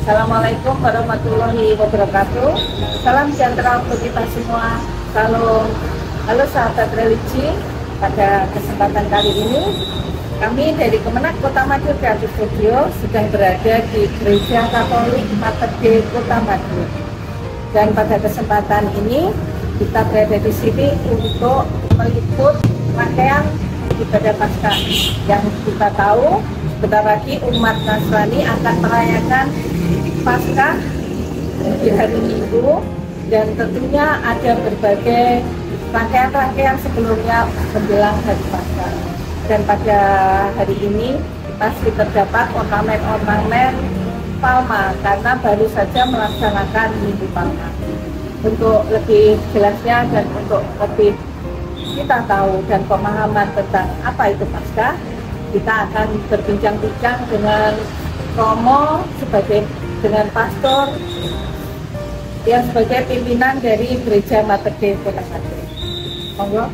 Assalamualaikum warahmatullahi wabarakatuh. Salam sejahtera untuk kita semua. Salam. Halo sahabat religi. Pada kesempatan kali ini kami dari Kemenak Kota Madiun Creative Studio sedang berada di Gereja Katolik Mater Dei Kota Madiun. Dan pada kesempatan ini kita berada di sini untuk meliput rangkaian ibadah Paskah. Yang kita tahu sebentar lagi umat Nasrani akan merayakan Paskah di hari Minggu, dan tentunya ada berbagai rangkaian-rangkaian sebelumnya menjelang hari Paskah. Dan pada hari ini masih terdapat ornamen-ornamen Palma karena baru saja melaksanakan Minggu Palma. Untuk lebih jelasnya dan untuk lebih kita tahu dan pemahaman tentang apa itu Paskah, kita akan berbincang-bincang dengan Romo dengan pastor yang sebagai pimpinan dari Gereja Mater Dei Kota Madiun. Monggo.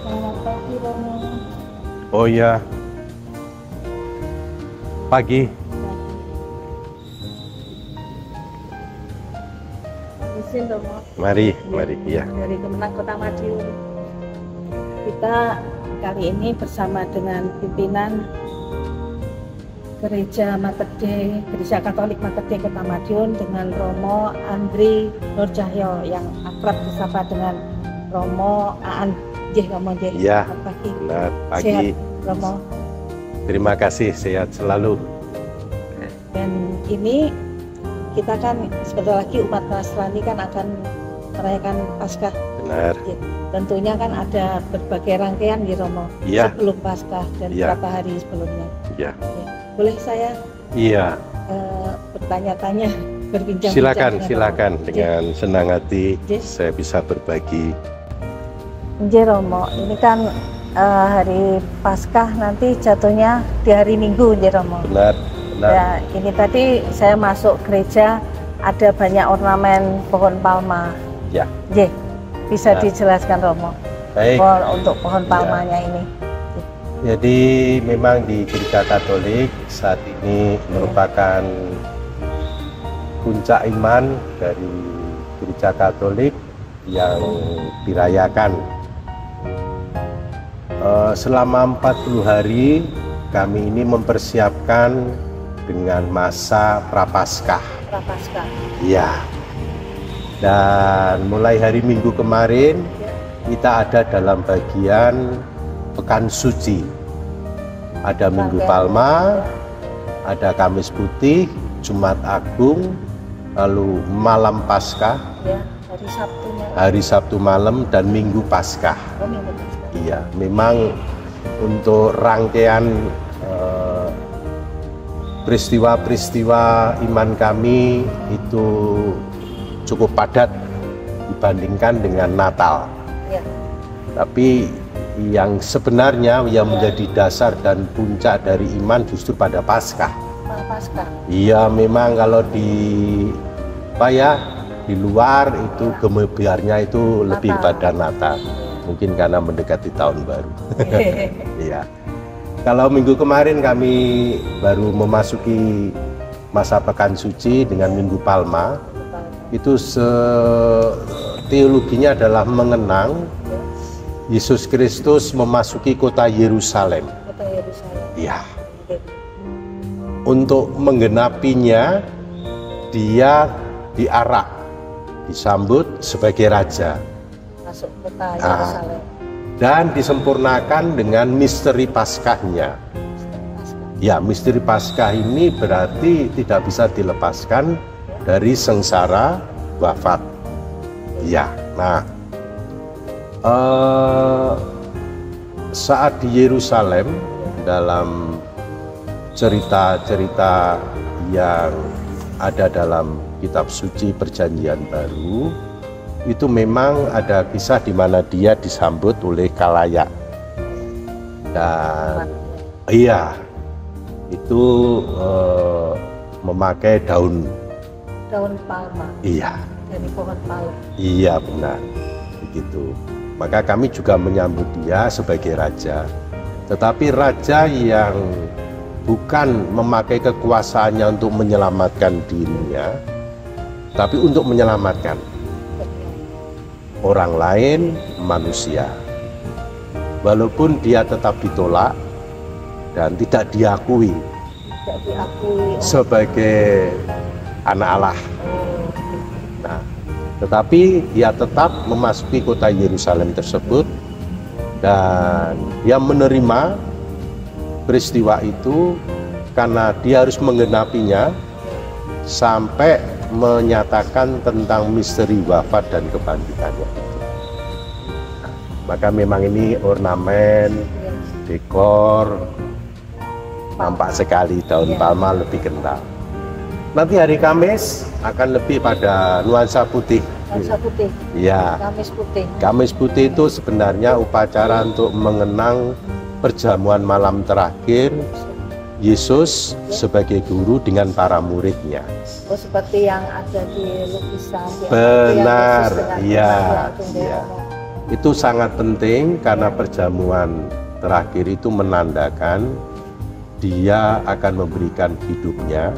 Selamat pagi, Romo. Oh ya, pagi. Izin, Romo. Mari ya. Dari Kemenak Kota Madiun. Kita kali ini bersama dengan pimpinan Gereja Mater Dei, Gereja Katolik Mater Dei Kota Madiun dengan Romo Andri Nurcahyo yang akrab disapa dengan Romo Aan. Romo Ya, pagi. Benar, pagi. Sehat, Romo. Terima kasih, sehat selalu. Dan ini kita kan sebentar lagi umat Nasrani kan akan merayakan Paskah. Benar. Ya, tentunya kan ada berbagai rangkaian di Romo Iya. sebelum Paskah dan Iya. beberapa hari sebelumnya. Ya. Ya. Boleh saya Iya. bertanya-tanya, berbincang? Silakan dengan senang hati Ya. saya bisa berbagi. Romo, ini kan hari Paskah nanti jatuhnya di hari Minggu, Romo. Benar. Ya, ini tadi saya masuk gereja ada banyak ornamen pohon palma. Ya. Bisa Nah. dijelaskan, Romo? Baik. Untuk pohon palmanya ini. Jadi memang di Gereja Katolik saat ini merupakan puncak iman dari Gereja Katolik yang dirayakan selama 40 hari. Kami ini mempersiapkan dengan masa Prapaskah. Prapaskah. Iya. Dan mulai hari Minggu kemarin kita ada dalam bagian Pekan Suci. Ada Minggu Palma, ada Kamis Putih, Jumat Agung, lalu malam Paskah, Ya, hari Sabtunya. hari Sabtu malam, dan Minggu Paskah. Oh, Minggu Paskah. Iya, memang untuk rangkaian peristiwa-peristiwa iman kami itu cukup padat dibandingkan dengan Natal. Ya. Tapi yang sebenarnya yang menjadi dasar dan puncak dari iman justru pada Paskah. Paskah. Iya, memang kalau di di luar itu gemebiarnya itu lebih pada Natal. Mungkin karena mendekati tahun baru. Iya. Kalau minggu kemarin kami baru memasuki masa Pekan Suci dengan Minggu Palma. Itu teologinya adalah mengenang Yesus Kristus memasuki kota Yerusalem. Kota Yerusalem. Iya. Untuk menggenapinya, dia diarak, disambut sebagai raja. Masuk kota Yerusalem. Dan disempurnakan dengan misteri Paskahnya. Ya, misteri Paskah ini berarti tidak bisa dilepaskan dari sengsara wafat. Ya, nah saat di Yerusalem dalam cerita-cerita yang ada dalam kitab suci Perjanjian Baru, itu memang ada kisah di mana dia disambut oleh khalayak. Dan iya, itu memakai daun palma. Iya. Dari pohon palma. Iya, benar. Begitu. Maka kami juga menyambut dia sebagai raja. Tetapi raja yang bukan memakai kekuasaannya untuk menyelamatkan dirinya, tapi untuk menyelamatkan orang lain, manusia. Walaupun dia tetap ditolak dan tidak diakui sebagai anak Allah. Nah, tetapi dia tetap memasuki kota Yerusalem tersebut dan dia menerima peristiwa itu karena dia harus menggenapinya sampai menyatakan tentang misteri wafat dan kebangkitannya itu. Nah, maka memang ini ornamen, dekor, nampak sekali daun palma lebih kental. Nanti hari Kamis akan lebih pada nuansa putih. Nuansa putih. Ya. Kamis putih. Kamis putih itu sebenarnya upacara untuk mengenang perjamuan malam terakhir Yesus sebagai guru dengan para muridnya. Oh, seperti yang ada di lukisan. Benar, iya. Itu sangat penting karena perjamuan terakhir itu menandakan dia akan memberikan hidupnya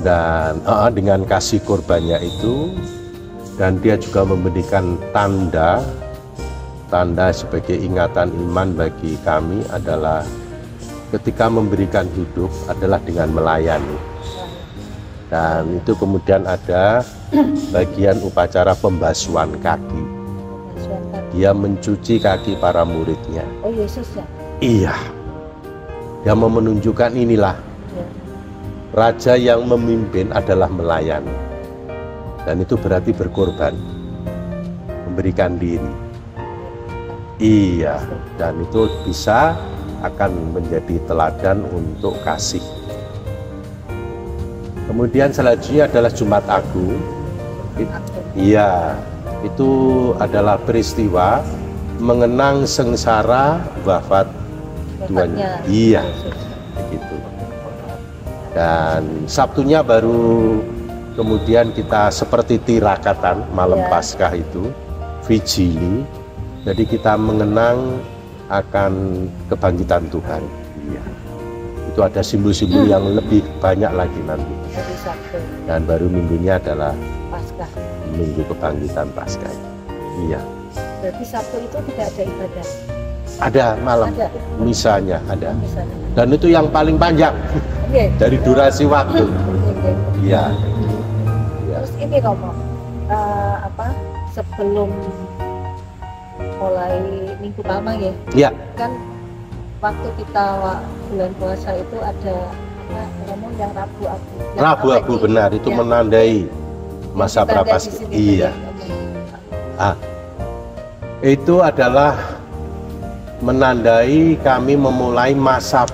dan dengan kasih korbannya itu, dan dia juga memberikan tanda sebagai ingatan iman bagi kami adalah ketika memberikan hidup adalah dengan melayani. Dan itu kemudian ada bagian upacara pembasuhan kaki. Dia mencuci kaki para muridnya. Oh, Yesus ya? Iya. Dia mau menunjukkan inilah raja yang memimpin adalah melayani. Dan itu berarti berkorban, memberikan diri. Iya, dan itu bisa akan menjadi teladan untuk kasih. Kemudian selanjutnya adalah Jumat Agung. Iya, itu adalah peristiwa mengenang sengsara wafat Tuhannya. Iya, begitu. Dan Sabtunya baru kemudian kita seperti tirakatan malam Paskah itu, Vigili. Jadi kita mengenang akan kebangkitan Tuhan. Iya. Itu ada simbol-simbol yang lebih banyak lagi nanti. Dan baru minggunya adalah Paskah. Minggu kebangkitan Paskah. Iya. Berarti Sabtu itu tidak ada ibadah? Ada malam. Ada. Misanya ada. Dan itu yang paling panjang dari durasi waktu. Iya. Terus ini ngomong sebelum mulai Minggu Palma ya? Iya. Kan waktu kita bulan puasa itu ada ngomong yang Rabu Abu. Rabu Abu benar, itu menandai masa Prapaskah. Iya. Itu adalah menandai kami memulai masa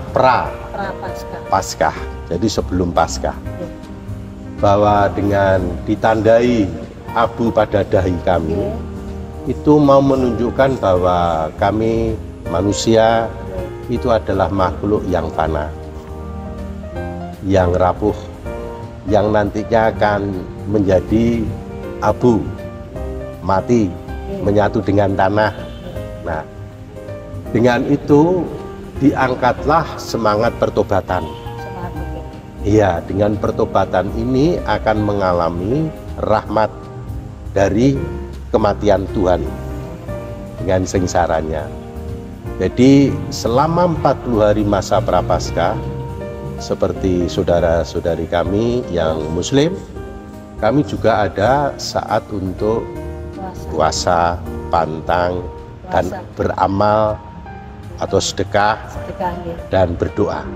Paskah. Jadi sebelum Paskah. Bahwa dengan ditandai abu pada dahi kami, itu mau menunjukkan bahwa kami manusia itu adalah makhluk yang fana, yang rapuh, yang nantinya akan menjadi abu, mati, menyatu dengan tanah. Nah, dengan itu diangkatlah semangat pertobatan. Iya, dengan pertobatan ini akan mengalami rahmat dari kematian Tuhan dengan sengsaranya. Jadi selama 40 hari masa Prapaskah, seperti saudara-saudari kami yang Muslim, kami juga ada saat untuk puasa, pantang, dan beramal atau sedekah dan berdoa.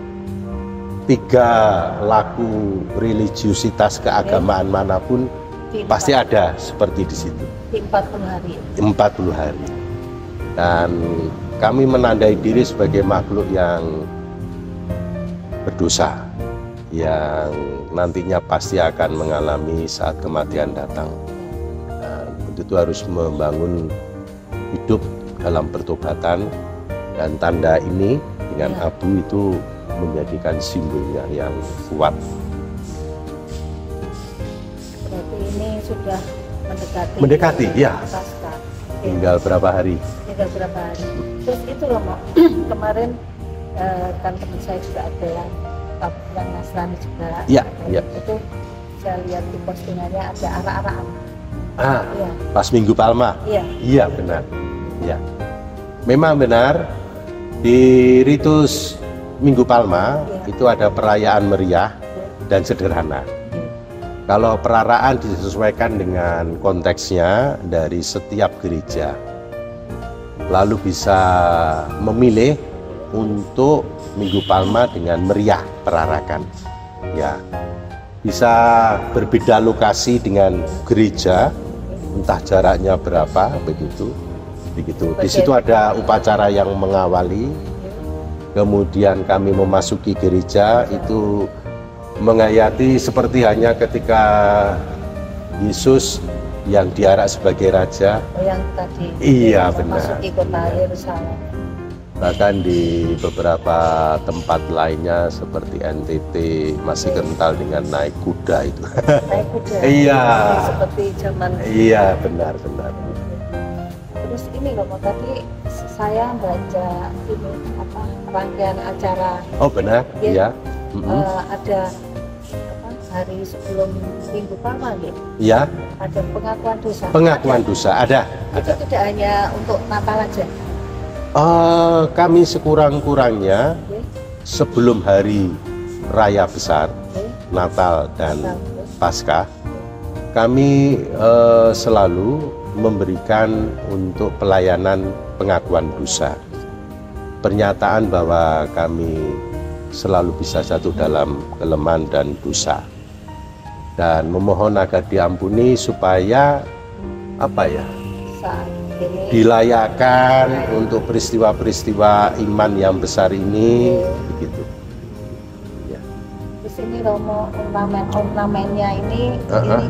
3 laku religiusitas keagamaan manapun pasti ada seperti di situ. 40 hari. 40 hari. Dan kami menandai diri sebagai makhluk yang berdosa, yang nantinya pasti akan mengalami saat kematian datang. Dan untuk itu harus membangun hidup dalam pertobatan, dan tanda ini dengan abu itu menjadikan simbolnya yang kuat. Berarti ini sudah mendekati ya. Paskah. Tinggal berapa hari? Tinggal berapa hari. Terus itu loh Mak, kemarin kan teman saya juga ada yang Nasrani juga. Iya, iya. Itu saya lihat di postingannya ada arak-arakan. Iya. Pas Minggu Palma. Iya. Iya benar. Iya. Memang benar di ritus Minggu Palma itu ada perayaan meriah dan sederhana. Kalau perayaan disesuaikan dengan konteksnya dari setiap gereja, lalu bisa memilih untuk Minggu Palma dengan meriah perarakan. Ya, bisa berbeda lokasi dengan gereja, entah jaraknya berapa, begitu. Di situ ada upacara yang mengawali. Kemudian kami memasuki gereja itu menghayati seperti hanya ketika Yesus yang diarak sebagai raja. Yang tadi. Iya benar. Memasuki kota Yerusalem. Bahkan di beberapa tempat lainnya seperti NTT masih kental dengan naik kuda itu. Naik kuda. Iya. Seperti zaman. Iya benar. Terus ini loh, tadi saya baca ini rangkaian acara. Oh benar. Iya. Ada hari sebelum Minggu Palma gitu. Iya. Ada pengakuan dosa. Pengakuan dosa ada. Itu tidak hanya untuk Natal aja. Kami sekurang-kurangnya sebelum hari raya besar Natal dan Paskah, kami selalu memberikan untuk pelayanan pengakuan dosa, pernyataan bahwa kami selalu bisa jatuh dalam kelemahan dan dosa, dan memohon agar diampuni supaya dilayakan untuk peristiwa-peristiwa iman yang besar ini, begitu. Ya. Di sini Romo ornamennya ini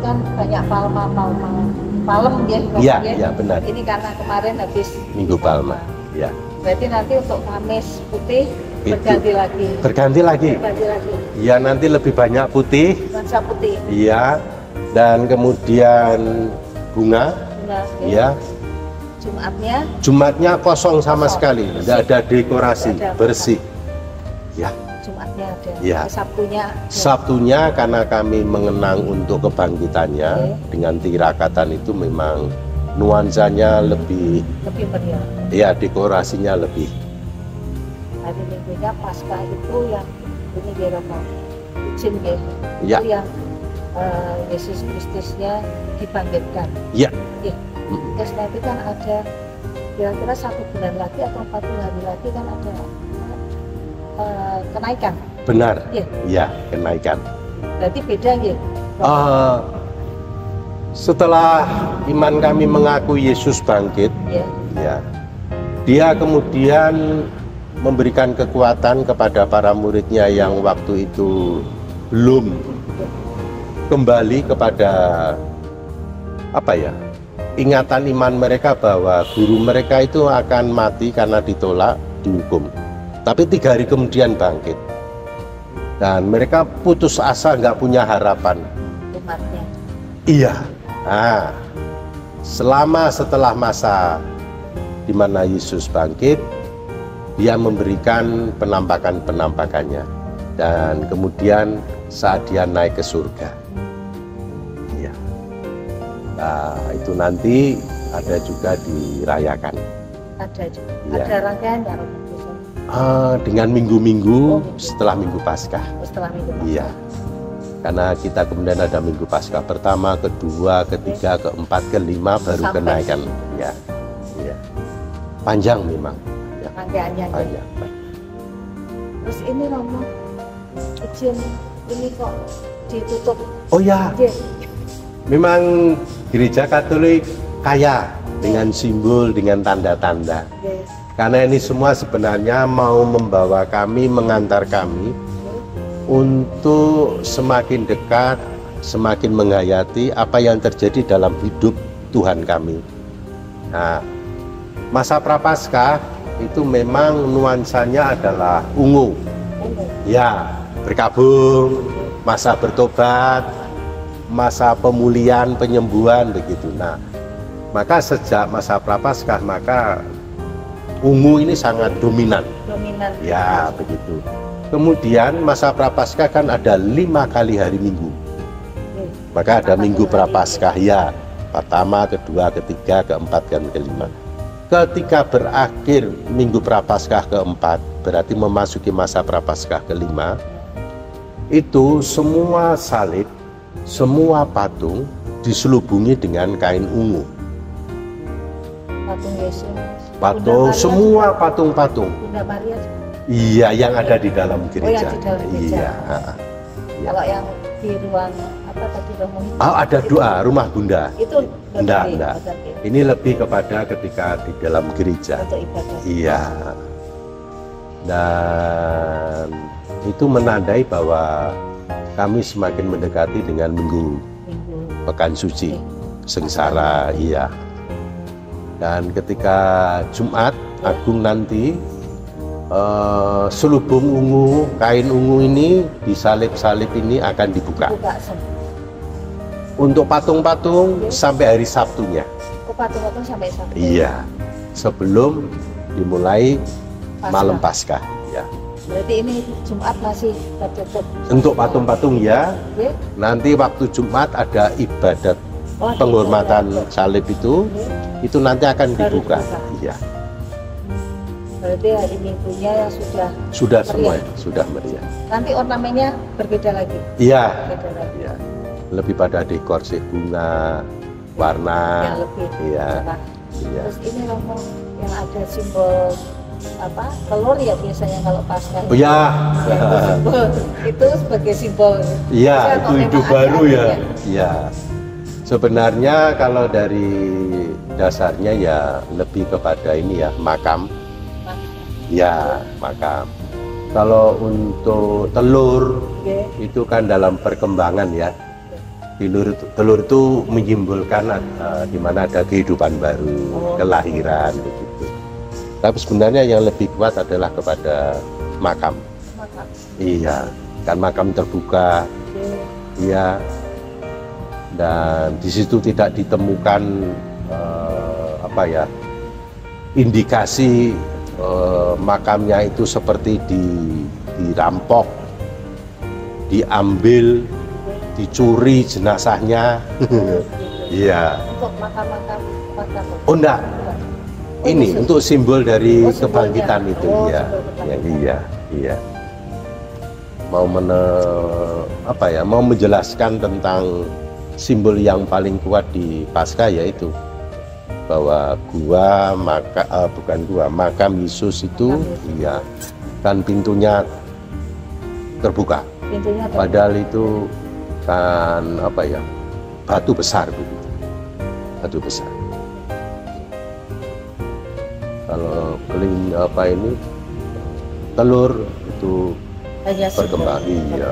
kan banyak palem ya. Iya benar. Ini karena kemarin habis Minggu Palma. Ya. Berarti nanti untuk Kamis putih berganti lagi. Iya, nanti lebih banyak putih. Nuansa putih. Iya. Dan kemudian bunga. Iya. Jumatnya kosong sama sekali, tidak ada dekorasi, bersih. Ya. Jumatnya ada. Ya. Sabtunya karena kami mengenang untuk kebangkitannya dengan tirakatan itu memang nuansanya lebih meriah. Ya, dekorasinya lebih. Hari Minggunya Paskah itu yang ini Romo izin ya. Itu yang Yesus Kristusnya dibangkitkan. Iya. Terus nanti kan ada kira-kira 1 bulan lagi atau 40 hari lagi kan ada kenaikan. Benar. Iya, kenaikan. Berarti beda gitu. Setelah iman kami mengaku Yesus bangkit, ya, dia kemudian memberikan kekuatan kepada para muridnya yang waktu itu belum kembali kepada ingatan iman mereka bahwa guru mereka itu akan mati karena ditolak, dihukum. Tapi 3 hari kemudian bangkit. Dan mereka putus asa, nggak punya harapan. Umatnya. Iya. Nah, setelah masa di mana Yesus bangkit, dia memberikan penampakan-penampakannya. Dan kemudian saat dia naik ke surga. Iya. Nah, itu nanti ada juga dirayakan. Ada juga. Ya. Ada rangkaiannya. Dengan minggu-minggu setelah Minggu Paskah. Setelah Minggu Paskah. Iya. Karena kita kemudian ada Minggu Paskah pertama, kedua, ketiga, keempat, kelima baru kenaikan. Ya. Iya. Panjang memang. Ya. Rangkaiannya. Panjang. Terus ini Romo, izin ini kok ditutup. Oh ya. Memang gereja Katolik kaya dengan simbol, dengan tanda-tanda. Karena ini semua sebenarnya mau membawa kami, mengantar kami untuk semakin dekat, semakin menghayati apa yang terjadi dalam hidup Tuhan kami. Nah, masa Prapaskah itu memang nuansanya adalah ungu. Ya, berkabung, masa bertobat, masa pemulihan, penyembuhan begitu. Nah, maka sejak masa Prapaskah maka ungu ini sangat dominan. Dominan. Ya, begitu. Kemudian masa Prapaskah kan ada 5 kali hari Minggu. Maka ada Minggu Prapaskah ya, pertama, kedua, ketiga, keempat, dan kelima. Ketika berakhir Minggu Prapaskah keempat, berarti memasuki masa Prapaskah kelima, itu semua salib, semua patung diselubungi dengan kain ungu. Patung Yesus. Patung, semua patung-patung. Bunda Maria. Iya, yang ada di dalam gereja. Oh, yang di dalam gereja. Iya. Kalau yang di ruang apa tadi Romo? Oh, ada doa rumah Bunda. Itu enggak. Ini lebih kepada ketika di dalam gereja. Untuk ibadah. Iya. Dan itu menandai bahwa kami semakin mendekati dengan Minggu Pekan Suci, Sengsara, iya. Dan ketika Jumat Agung nanti, selubung ungu, kain ungu ini, di salib-salib ini akan dibuka. Untuk patung-patung sampai hari Sabtunya. Oh, patung-patung sampai Sabtu. Iya, sebelum dimulai malam Paskah. Ya. Berarti ini Jumat masih tertutup. Untuk patung-patung ya. Nanti waktu Jumat ada ibadat penghormatan salib itu nanti akan dibuka. Iya. Berarti hari Minggunya yang sudah semua, sudah meriah. Nanti ornamennya berbeda lagi. Iya. Iya. Lebih pada dekorasi bunga, warna. Yang lebih. Iya. Iya. Terus ini Romo yang ada simbol apa? Telur ya biasanya kalau Paskah. Oh ya. Itu sebagai simbol. Iya, itu hidup baru ya. Iya. Sebenarnya kalau dari dasarnya ya lebih kepada ini ya, makam. Ya, makam. Kalau untuk telur itu kan dalam perkembangan ya. Telur itu menyimbolkan di mana ada kehidupan baru, kelahiran begitu. Tapi sebenarnya yang lebih kuat adalah kepada makam. Iya, kan makam terbuka. Iya. Dan di situ tidak ditemukan indikasi makamnya itu seperti dirampok, diambil, dicuri jenazahnya. Iya. Untuk makam-makam. Oh enggak. Ini untuk simbol dari kebangkitan itu ya. Iya. Mau menjelaskan tentang simbol yang paling kuat di Paskah yaitu bahwa makam Yesus itu iya kan pintunya terbuka. Padahal itu kan batu besar begitu. Batu besar. Kalau telur itu berkembang, iya,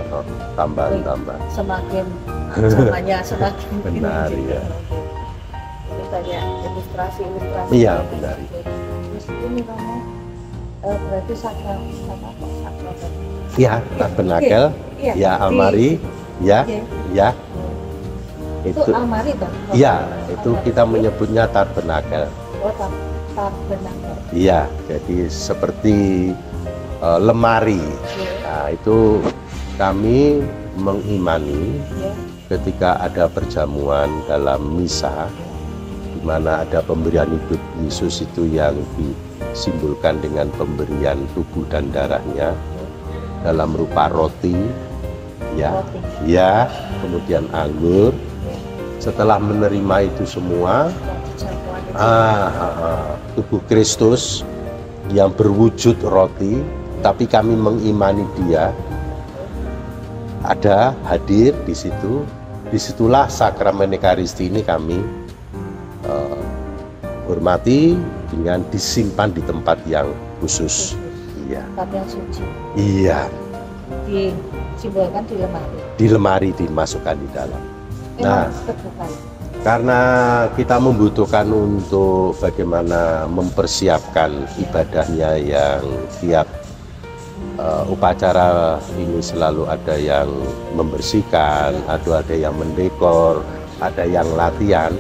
tambahan. Semakin semuanya semakin benar ya. Banyak ilustrasi. Iya benar. Terus ini Romo berarti sakral apa? Iya, tabernakel, ya almari, ya. Itu almari kan? Iya, itu kita menyebutnya tabernakel. Oh, tabernakel. Iya, jadi seperti lemari. Nah, itu kami mengimani ketika ada perjamuan dalam misa, di mana ada pemberian hidup Yesus itu yang disimbolkan dengan pemberian tubuh dan darahnya dalam rupa roti, kemudian anggur. Setelah menerima itu semua, tubuh Kristus yang berwujud roti, tapi kami mengimani Dia ada hadir di situ. Disitulah sakramen Ekaristi ini kami hormati dengan disimpan di tempat yang khusus. Iya. Tempat yang suci. Iya. Disimbolkan di lemari. Di lemari dimasukkan di dalam. Nah, terbuka. Karena kita membutuhkan untuk bagaimana mempersiapkan ibadahnya yang tiap upacara ini selalu ada yang membersihkan, ada yang mendekor, ada yang latihan.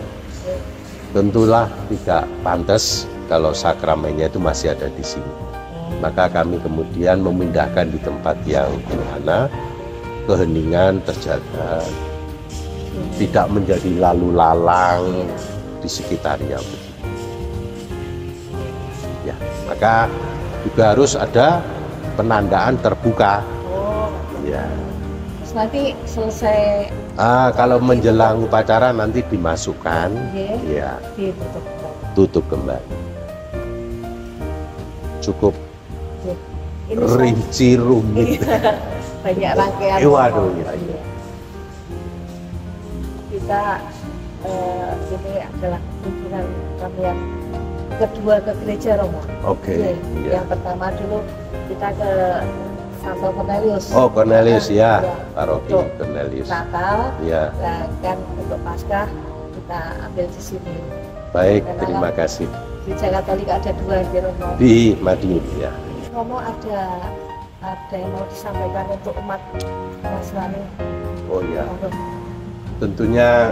Tentulah tidak pantas kalau sakramennya itu masih ada di sini. Maka kami kemudian memindahkan di tempat yang di mana keheningan terjaga, tidak menjadi lalu lalang di sekitarnya. Ya, maka juga harus ada penandaan terbuka. Ya. Terus nanti selesai. Kalau menjelang upacara nanti dimasukkan, ya, tutup kembali. Cukup rinci rumit. Banyak rangkaian. Waduh, ya. Kita ini adalah kunjungan kami yang kedua ke gereja Romo. Oke. Ya. Yang pertama dulu kita ke Santo Cornelius. Oh, Cornelius ya, paroki Cornelius. Natal. Ya. Dan kan untuk Paskah kita ambil di sini. Baik, terima kasih. Gereja Katolik ada 2 di Romo. Di Madiun ya. Romo ada yang mau disampaikan untuk umat Nasrani. Oh ya. Tentunya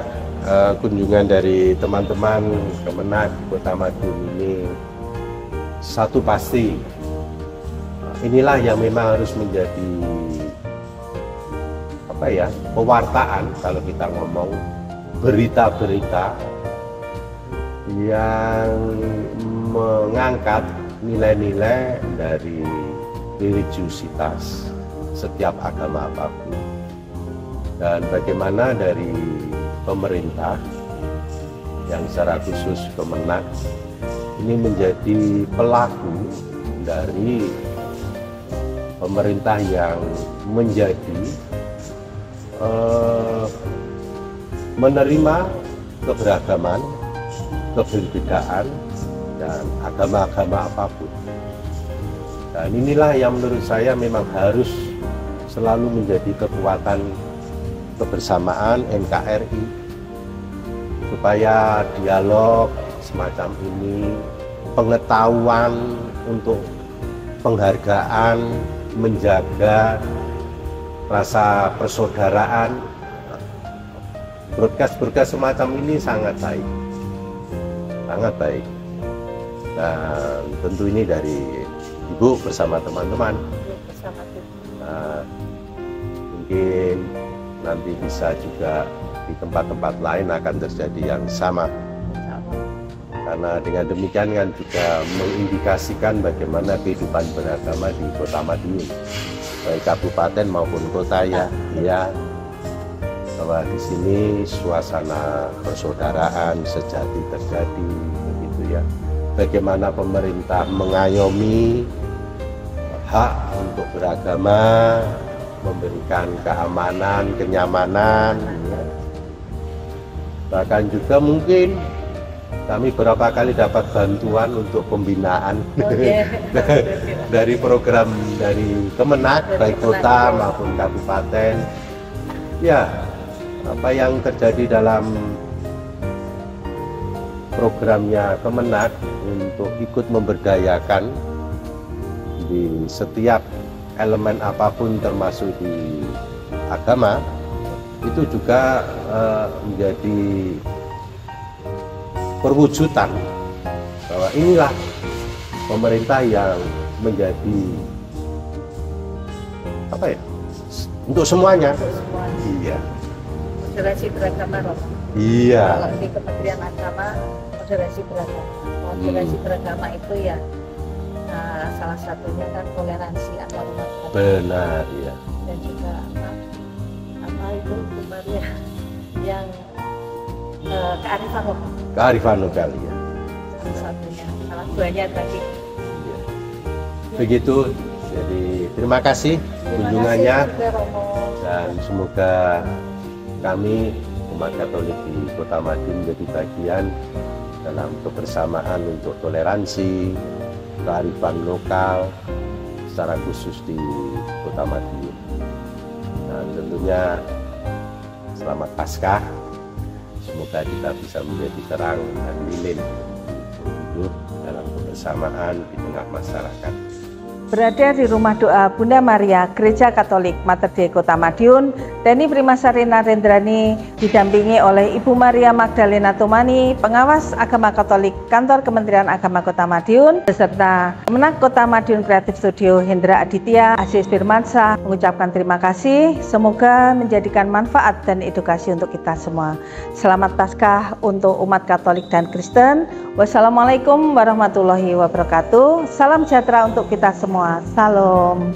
kunjungan dari teman-teman Kemenak Kota Madiun ini satu pasti, inilah yang memang harus menjadi pewartaan kalau kita ngomong berita-berita yang mengangkat nilai-nilai dari religiusitas setiap agama apapun, dan bagaimana dari pemerintah yang secara khusus Kemenak ini menjadi pelaku dari pemerintah yang menjadi menerima keberagaman, keberbedaan dan agama-agama apapun. Dan inilah yang menurut saya memang harus selalu menjadi kekuatan kebersamaan NKRI, supaya dialog semacam ini, pengetahuan untuk penghargaan, menjaga rasa persaudaraan, broadcast semacam ini sangat baik, sangat baik. Dan tentu ini dari Ibu bersama teman-teman. Mungkin nanti bisa juga di tempat-tempat lain akan terjadi yang sama. Karena dengan demikian kan juga mengindikasikan bagaimana kehidupan beragama di Kota Madiun, baik kabupaten maupun kota ya, bahwa di sini suasana persaudaraan sejati terjadi, begitu ya. Bagaimana pemerintah mengayomi hak untuk beragama, memberikan keamanan, kenyamanan, ya. Bahkan juga mungkin kami beberapa kali dapat bantuan untuk pembinaan dari program dari Kemenak, baik kota maupun kabupaten. Ya, apa yang terjadi dalam programnya Kemenak untuk ikut memberdayakan di setiap elemen apapun termasuk di agama, itu juga menjadi perwujudan bahwa inilah pemerintah yang menjadi untuk semuanya. Iya. Moderasi beragama, Romo. Iya. Kalau di Kementerian Agama, moderasi beragama. Moderasi beragama itu ya salah satunya kan toleransi antar umat beragama. Benar, ya. Dan juga apa itu kemarin yang kearifan lokal. Kearifan lokal, ya. Salah satunya, salah duanya tadi. Ya. Begitu. Jadi terima kasih kunjungannya, dan semoga kami umat Katolik di Kota Madiun menjadi bagian dalam kebersamaan untuk toleransi, kearifan lokal, secara khusus di Kota Madiun. Dan tentunya selamat Paskah. Semoga kita bisa menjadi terang dan lilin untuk hidup dalam kebersamaan di tengah masyarakat. berada di rumah doa Bunda Maria Gereja Katolik Mater Dei Kota Madiun, Dani Primasari Narendrani didampingi oleh Ibu Maria Magdalena Tumani, pengawas agama Katolik Kantor Kementerian Agama Kota Madiun, beserta Kemenak Kota Madiun Kreatif Studio Hendra Aditya, Aziz Firmansyah mengucapkan terima kasih. Semoga menjadikan manfaat dan edukasi untuk kita semua. Selamat Paskah untuk umat Katolik dan Kristen. Wassalamualaikum warahmatullahi wabarakatuh. Salam sejahtera untuk kita semua. Salam.